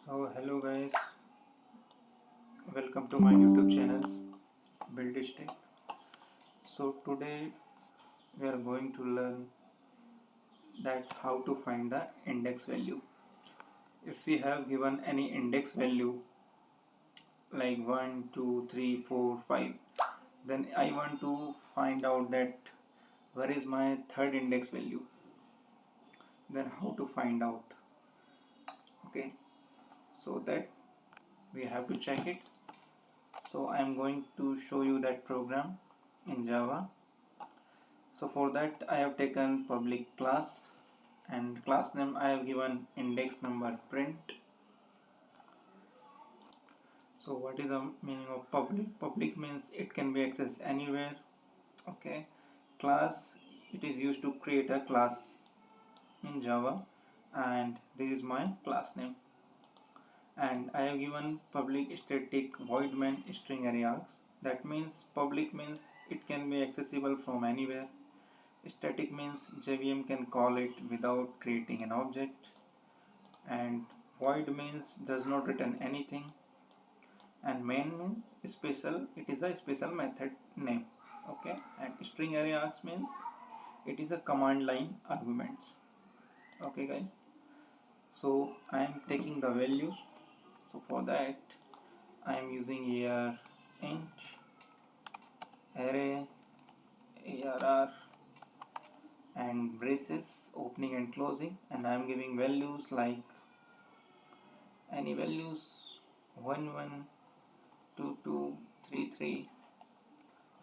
So hello guys, welcome to my YouTube channel Build Stick. So today we are going to learn that how to find the index value. If we have given any index value like 1, 2, 3, 4, 5, then I want to find out that where is my third index value. Then how to find out. Okay, so that we have to check it. So I am going to show you that program in Java. So for that I have taken public class and class name I have given index number print. So what is the meaning of public? Public means it can be accessed anywhere. Okay. Class, it is used to create a class in Java, and this is my class name. And I have given public static void main string array args. That means public means it can be accessible from anywhere. Static means JVM can call it without creating an object, and void means does not return anything, and main means special, it is a special method name. Okay, and string array args means it is a command line arguments. Okay guys, so I am taking the values. So for that I am using here int array arr and braces opening and closing, and I am giving values like any values 1 1 2 2 3 3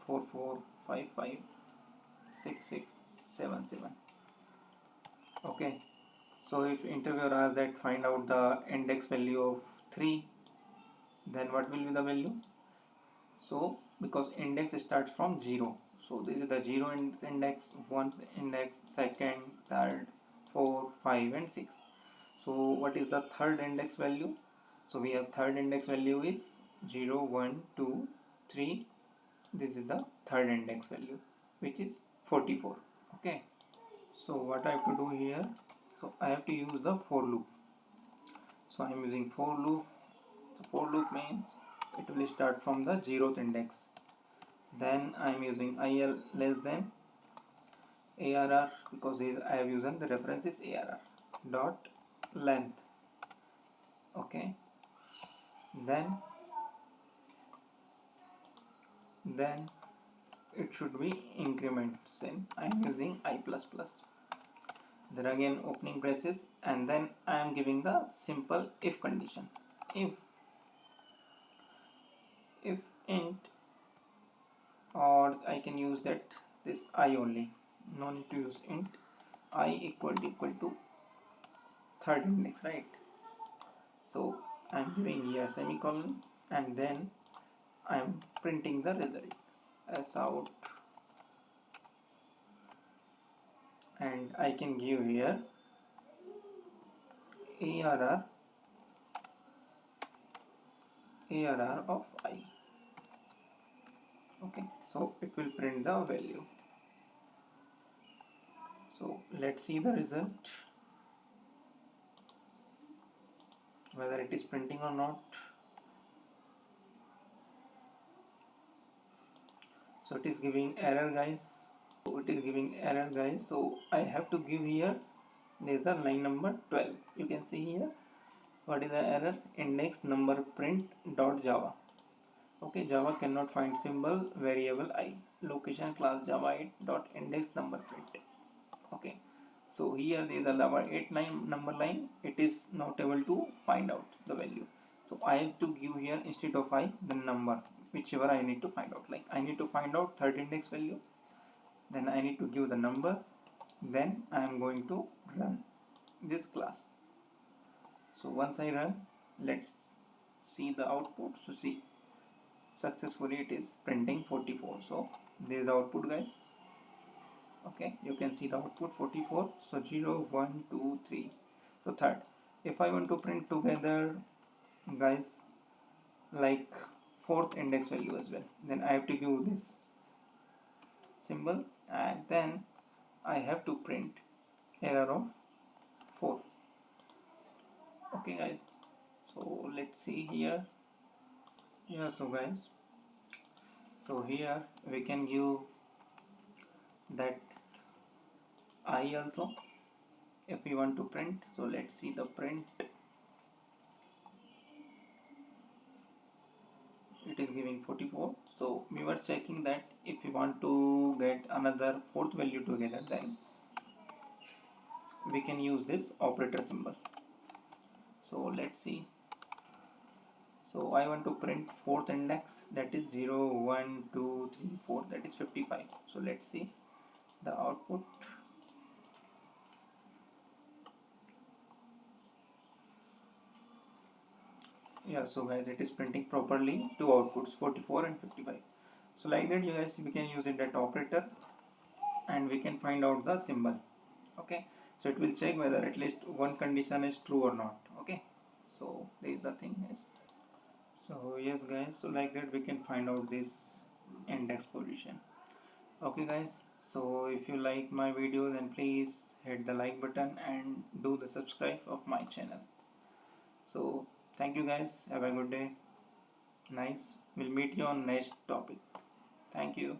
4 4 5 5 6 6 7 7. Okay, so if interviewer asks that find out the index value of 3, then what will be the value? So because index starts from 0, so this is the 0 index, 1 index, second, third, 4, 5 and 6. So what is the third index value? So we have third index value is 0 1 2 3. This is the third index value, which is 44. Okay, so what I have to do here, so I have to use the for loop. So I am using for loop. So for loop means it will start from the 0th index, then I am using il less than arr, because I have used the reference is arr dot length. Okay, then it should be increment. Same, I am using I plus plus. Then again opening braces, and then I am giving the simple if condition. If int, or I can use that this I only, no need to use int, I equal to third index, right? So I am giving here semicolon, and then I am printing the result as out, and I can give here arr of I. Okay, so it will print the value. So let's see the result, whether it is printing or not. So it is giving error guys. So it is giving error guys. So I have to give here, this is the line number 12. You can see here what is the error, index number print dot java. Okay, Java cannot find symbol variable I, location class java 8 dot index number print. Okay, so here there is a number 8 line number line, it is not able to find out the value. So I have to give here instead of I the number, whichever I need to find out. Like I need to find out third index value, then I need to give the number, then I am going to run this class. So once I run, let's see the output. So see, successfully it is printing 44. So this is the output guys. Okay, you can see the output 44. So 0 1 2 3. So third, if I want to print together guys like fourth index value as well, then I have to give this symbol, and then I have to print error of 4. Okay guys, So let's see here. Yeah, so guys, so here we can give that I also if we want to print. So let's see the print. It is giving 44. So we were checking that if we want to get another fourth value together, then we can use this operator symbol. So let's see. So I want to print fourth index, that is 0, 1, 2, 3, 4, that is 55. So let's see the output. Yeah, so guys, it is printing properly two outputs, 44 and 55. So like that, you guys, we can use it that operator and we can find out the symbol. Okay, so it will check whether at least one condition is true or not. Okay, so there is the thing is. So yes guys, so like that we can find out this index position. Okay guys, so if you like my video, then please hit the like button and do the subscribe of my channel. So thank you guys, have a good day. Nice, we'll meet you on next topic. Thank you.